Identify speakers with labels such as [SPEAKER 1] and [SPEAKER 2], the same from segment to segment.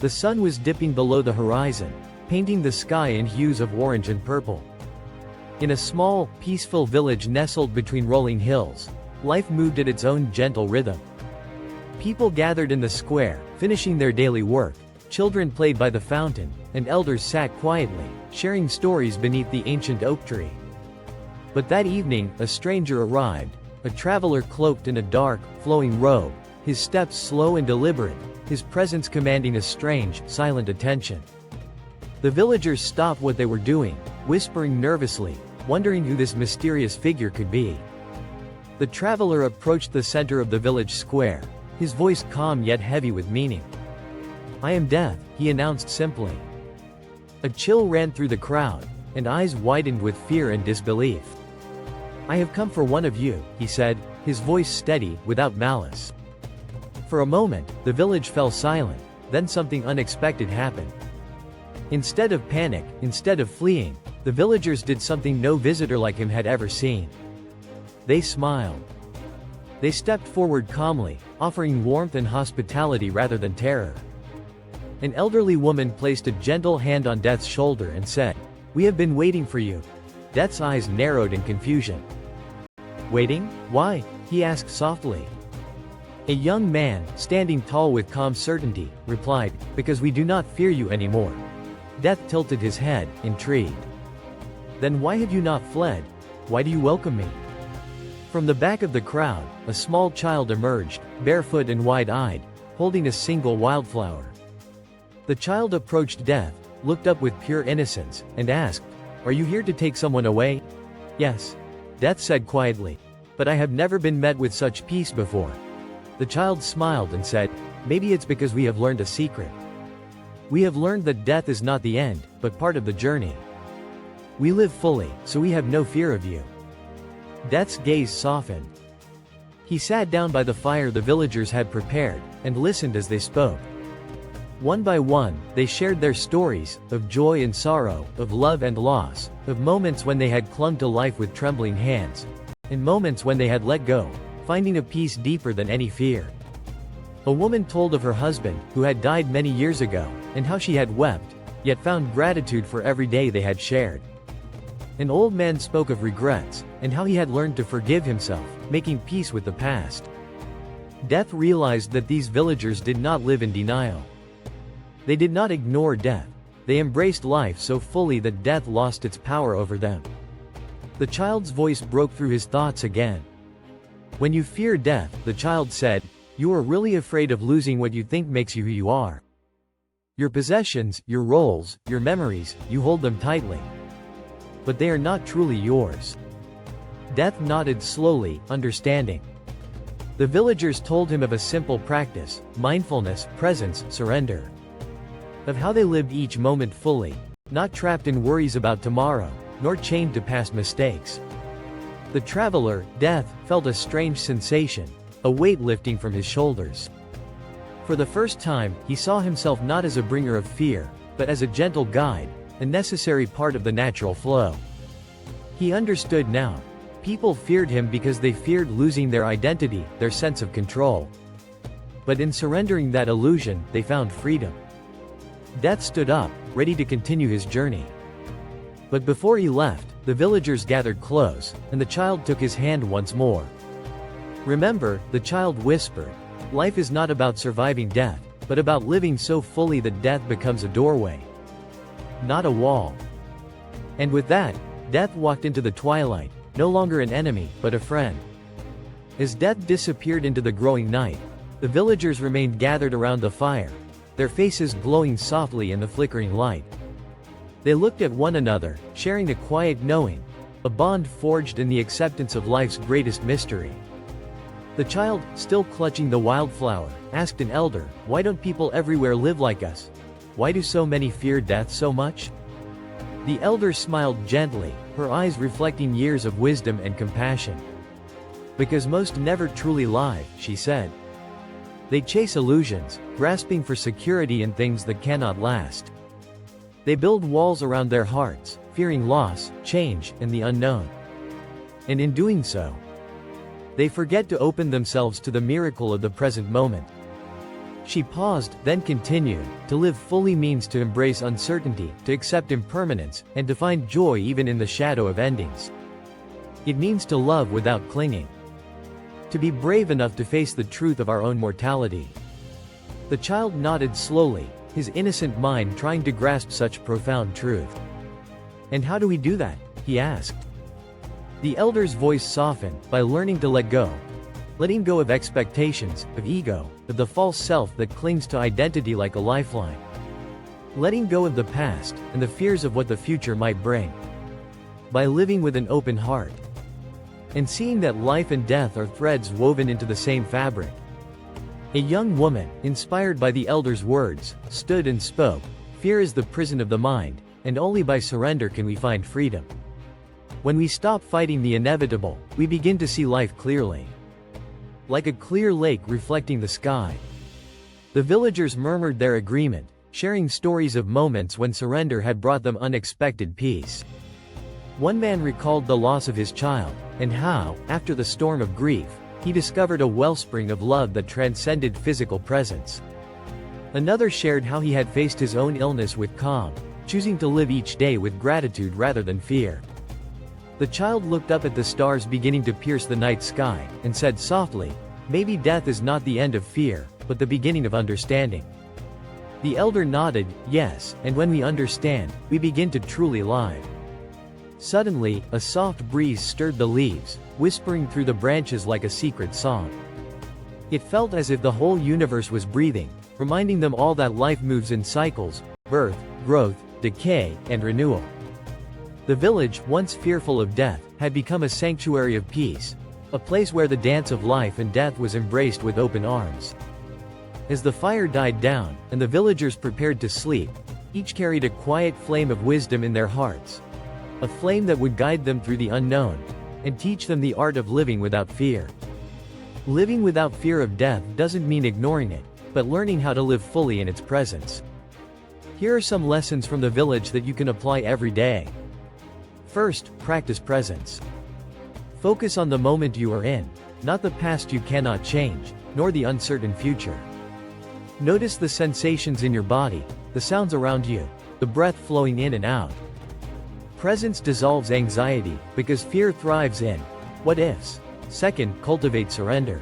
[SPEAKER 1] The sun was dipping below the horizon, painting the sky in hues of orange and purple. In a small, peaceful village nestled between rolling hills, life moved at its own gentle rhythm. People gathered in the square, finishing their daily work, children played by the fountain, and elders sat quietly, sharing stories beneath the ancient oak tree. But that evening, a stranger arrived, a traveler cloaked in a dark, flowing robe, his steps slow and deliberate, his presence commanding a strange, silent attention. The villagers stopped what they were doing, whispering nervously, wondering who this mysterious figure could be. The traveler approached the center of the village square, his voice calm yet heavy with meaning. "I am Death," he announced simply. A chill ran through the crowd, and eyes widened with fear and disbelief. "I have come for one of you," he said, his voice steady, without malice. For a moment, the village fell silent, then something unexpected happened. Instead of panic, instead of fleeing, the villagers did something no visitor like him had ever seen. They smiled. They stepped forward calmly, offering warmth and hospitality rather than terror. An elderly woman placed a gentle hand on Death's shoulder and said, "We have been waiting for you." Death's eyes narrowed in confusion. "Waiting? Why?" he asked softly. A young man, standing tall with calm certainty, replied, "Because we do not fear you anymore." Death tilted his head, intrigued. "Then why have you not fled? Why do you welcome me?" From the back of the crowd, a small child emerged, barefoot and wide-eyed, holding a single wildflower. The child approached Death, looked up with pure innocence, and asked, "Are you here to take someone away?" "Yes," Death said quietly. "But I have never been met with such peace before." The child smiled and said, "Maybe it's because we have learned a secret. We have learned that death is not the end, but part of the journey. We live fully, so we have no fear of you." Death's gaze softened. He sat down by the fire the villagers had prepared, and listened as they spoke. One by one, they shared their stories, of joy and sorrow, of love and loss, of moments when they had clung to life with trembling hands, and moments when they had let go, finding a peace deeper than any fear. A woman told of her husband, who had died many years ago, and how she had wept, yet found gratitude for every day they had shared. An old man spoke of regrets, and how he had learned to forgive himself, making peace with the past. Death realized that these villagers did not live in denial. They did not ignore death. They embraced life so fully that death lost its power over them. The child's voice broke through his thoughts again. "When you fear death," the child said, "you are really afraid of losing what you think makes you who you are. Your possessions, your roles, your memories, you hold them tightly. But they are not truly yours." Death nodded slowly, understanding. The villagers told him of a simple practice: mindfulness, presence, surrender. Of how they lived each moment fully, not trapped in worries about tomorrow, nor chained to past mistakes. The traveler, Death, felt a strange sensation, a weight lifting from his shoulders. For the first time, he saw himself not as a bringer of fear, but as a gentle guide, a necessary part of the natural flow. He understood now. People feared him because they feared losing their identity, their sense of control. But in surrendering that illusion, they found freedom. Death stood up, ready to continue his journey. But before he left, the villagers gathered close, and the child took his hand once more. "Remember," the child whispered, "life is not about surviving death, but about living so fully that death becomes a doorway, not a wall." And with that, Death walked into the twilight, no longer an enemy, but a friend. As Death disappeared into the growing night, the villagers remained gathered around the fire, their faces glowing softly in the flickering light. They looked at one another, sharing a quiet knowing, a bond forged in the acceptance of life's greatest mystery. The child, still clutching the wildflower, asked an elder, "Why don't people everywhere live like us? Why do so many fear death so much?" The elder smiled gently, her eyes reflecting years of wisdom and compassion. "Because most never truly live," she said. "They chase illusions, grasping for security in things that cannot last. They build walls around their hearts, fearing loss, change, and the unknown. And in doing so, they forget to open themselves to the miracle of the present moment." She paused, then continued, to live fully means to embrace uncertainty, to accept impermanence, and to find joy even in the shadow of endings. It means to love without clinging. To be brave enough to face the truth of our own mortality. The child nodded slowly, his innocent mind trying to grasp such profound truth. And how do we do that? He asked. The elder's voice softened, by learning to let go. Letting go of expectations, of ego, of the false self that clings to identity like a lifeline. Letting go of the past, and the fears of what the future might bring. By living with an open heart. And seeing that life and death are threads woven into the same fabric. A young woman, inspired by the elder's words, stood and spoke, "Fear is the prison of the mind, and only by surrender can we find freedom." When we stop fighting the inevitable, we begin to see life clearly. Like a clear lake reflecting the sky. The villagers murmured their agreement, sharing stories of moments when surrender had brought them unexpected peace. One man recalled the loss of his child, and how, after the storm of grief, he discovered a wellspring of love that transcended physical presence. Another shared how he had faced his own illness with calm, choosing to live each day with gratitude rather than fear. The child looked up at the stars beginning to pierce the night sky, and said softly, "Maybe death is not the end of fear, but the beginning of understanding." The elder nodded, "Yes, and when we understand, we begin to truly live." Suddenly, a soft breeze stirred the leaves, whispering through the branches like a secret song. It felt as if the whole universe was breathing, reminding them all that life moves in cycles: birth, growth, decay, and renewal. The village, once fearful of death, had become a sanctuary of peace, a place where the dance of life and death was embraced with open arms. As the fire died down, and the villagers prepared to sleep, each carried a quiet flame of wisdom in their hearts. A flame that would guide them through the unknown, and teach them the art of living without fear. Living without fear of death doesn't mean ignoring it, but learning how to live fully in its presence. Here are some lessons from the village that you can apply every day. First, practice presence. Focus on the moment you are in, not the past you cannot change, nor the uncertain future. Notice the sensations in your body, the sounds around you, the breath flowing in and out. Presence dissolves anxiety, because fear thrives in what ifs. Second, cultivate surrender.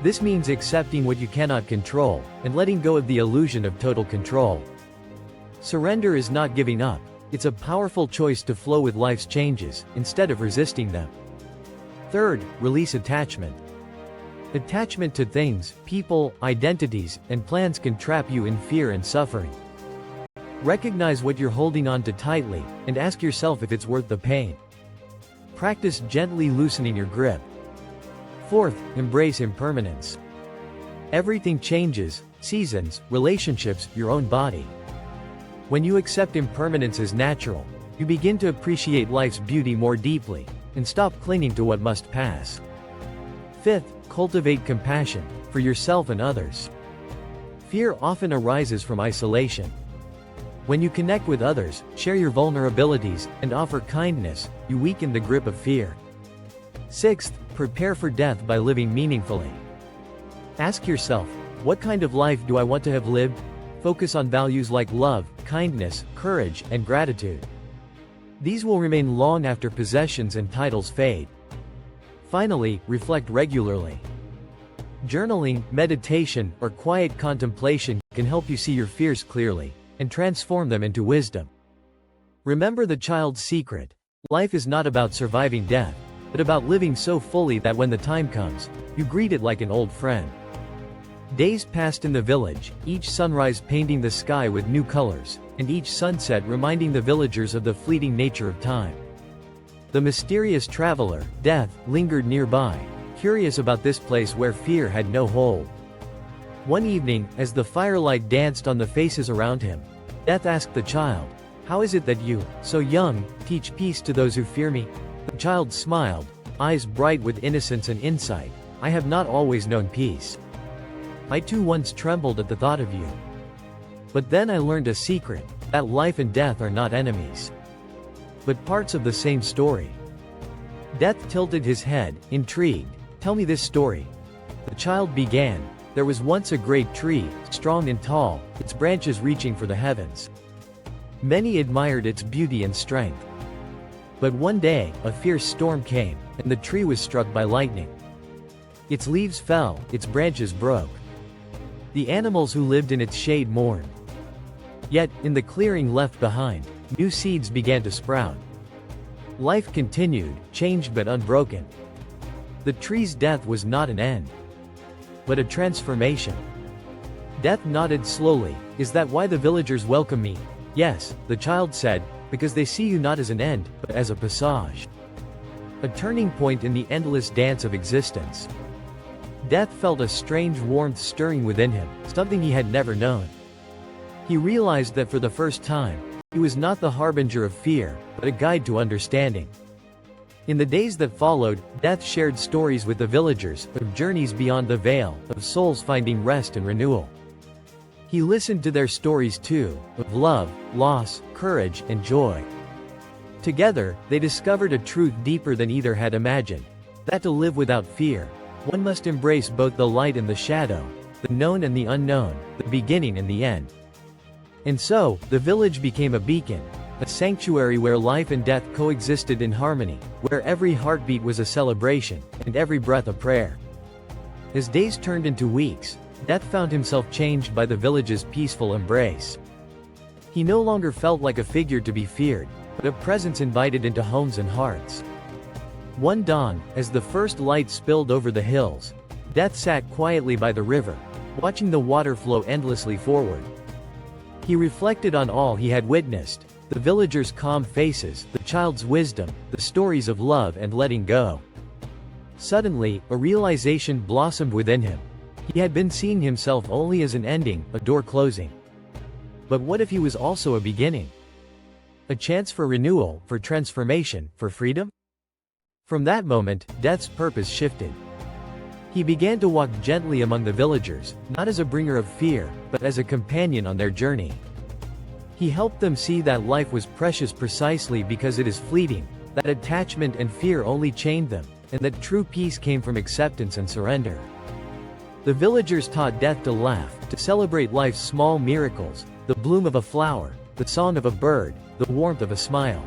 [SPEAKER 1] This means accepting what you cannot control, and letting go of the illusion of total control. Surrender is not giving up. It's a powerful choice to flow with life's changes, instead of resisting them. Third, release attachment. Attachment to things, people, identities, and plans can trap you in fear and suffering. Recognize what you're holding on to tightly, and ask yourself if it's worth the pain. Practice gently loosening your grip. Fourth, embrace impermanence. Everything changes: seasons, relationships, your own body. When you accept impermanence as natural, you begin to appreciate life's beauty more deeply, and stop clinging to what must pass. Fifth, cultivate compassion, for yourself and others. Fear often arises from isolation. When you connect with others, share your vulnerabilities, and offer kindness, you weaken the grip of fear. Sixth, prepare for death by living meaningfully. Ask yourself, what kind of life do I want to have lived? Focus on values like love, kindness, courage, and gratitude. These will remain long after possessions and titles fade. Finally, reflect regularly. Journaling, meditation, or quiet contemplation can help you see your fears clearly, and transform them into wisdom. Remember the child's secret. Life is not about surviving death, but about living so fully that when the time comes, you greet it like an old friend. Days passed in the village, each sunrise painting the sky with new colors, and each sunset reminding the villagers of the fleeting nature of time. The mysterious traveler, death, lingered nearby, curious about this place where fear had no hold. One evening, as the firelight danced on the faces around him, Death asked the child, "How is it that you, so young, teach peace to those who fear me?" The child smiled, eyes bright with innocence and insight. "I have not always known peace. I too once trembled at the thought of you. But then I learned a secret, that life and death are not enemies, but parts of the same story." Death tilted his head, intrigued. "Tell me this story." The child began, There was once a great tree, strong and tall, its branches reaching for the heavens. Many admired its beauty and strength. But one day, a fierce storm came, and the tree was struck by lightning. Its leaves fell, its branches broke. The animals who lived in its shade mourned. Yet, in the clearing left behind, new seeds began to sprout. Life continued, changed but unbroken. The tree's death was not an end, but a transformation. Death nodded slowly. Is that why the villagers welcome me? Yes, the child said, because they see you not as an end, but as a passage. A turning point in the endless dance of existence. Death felt a strange warmth stirring within him, something he had never known. He realized that for the first time, he was not the harbinger of fear, but a guide to understanding. In the days that followed, Death shared stories with the villagers, of journeys beyond the veil, of souls finding rest and renewal. He listened to their stories too, of love, loss, courage, and joy. Together, they discovered a truth deeper than either had imagined, that to live without fear, one must embrace both the light and the shadow, the known and the unknown, the beginning and the end. And so, the village became a beacon, a sanctuary where life and death coexisted in harmony, where every heartbeat was a celebration, and every breath a prayer. As days turned into weeks, Death found himself changed by the village's peaceful embrace. He no longer felt like a figure to be feared, but a presence invited into homes and hearts. One dawn, as the first light spilled over the hills, Death sat quietly by the river, watching the water flow endlessly forward. He reflected on all he had witnessed, the villagers' calm faces, the child's wisdom, the stories of love and letting go. Suddenly, a realization blossomed within him. He had been seeing himself only as an ending, a door closing. But what if he was also a beginning? A chance for renewal, for transformation, for freedom? From that moment, Death's purpose shifted. He began to walk gently among the villagers, not as a bringer of fear, but as a companion on their journey. He helped them see that life was precious precisely because it is fleeting, that attachment and fear only chained them, and that true peace came from acceptance and surrender. The villagers taught Death to laugh, to celebrate life's small miracles, the bloom of a flower, the song of a bird, the warmth of a smile.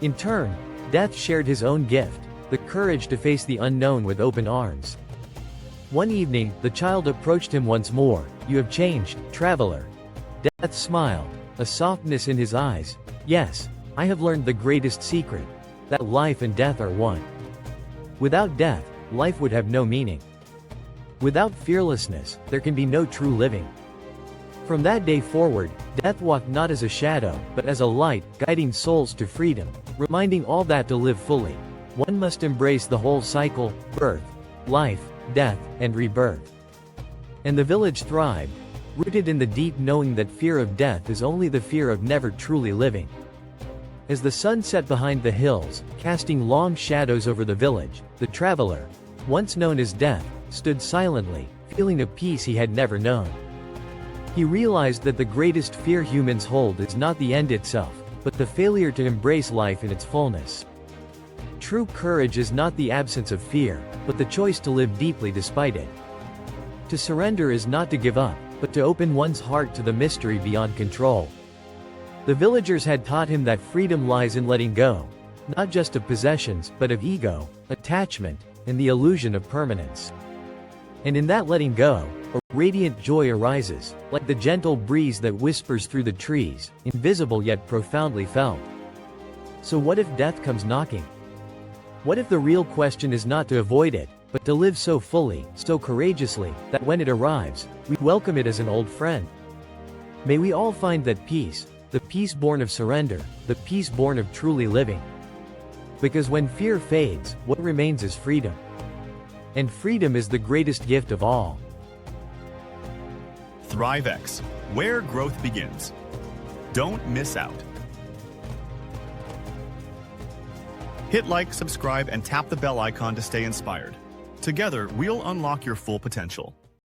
[SPEAKER 1] In turn, Death shared his own gift, the courage to face the unknown with open arms. One evening, the child approached him once more. "You have changed, traveler." Death smiled, a softness in his eyes. "Yes, I have learned the greatest secret, that life and death are one. Without death, life would have no meaning. Without fearlessness, there can be no true living." From that day forward, Death walked not as a shadow, but as a light, guiding souls to freedom, reminding all that to live fully, one must embrace the whole cycle: birth, life, death, and rebirth. And the village thrived, rooted in the deep knowing that fear of death is only the fear of never truly living. As the sun set behind the hills, casting long shadows over the village, the traveler, once known as Death, stood silently, feeling a peace he had never known. He realized that the greatest fear humans hold is not the end itself, but the failure to embrace life in its fullness. True courage is not the absence of fear, but the choice to live deeply despite it. To surrender is not to give up, but to open one's heart to the mystery beyond control. The villagers had taught him that freedom lies in letting go, not just of possessions, but of ego, attachment, and the illusion of permanence. And in that letting go, a radiant joy arises, like the gentle breeze that whispers through the trees, invisible yet profoundly felt. So what if death comes knocking? What if the real question is not to avoid it, but to live so fully, so courageously, that when it arrives, we welcome it as an old friend? May we all find that peace, the peace born of surrender, the peace born of truly living. Because when fear fades, what remains is freedom. And freedom is the greatest gift of all.
[SPEAKER 2] ThriveX, where growth begins. Don't miss out. Hit like, subscribe, and tap the bell icon to stay inspired. Together, we'll unlock your full potential.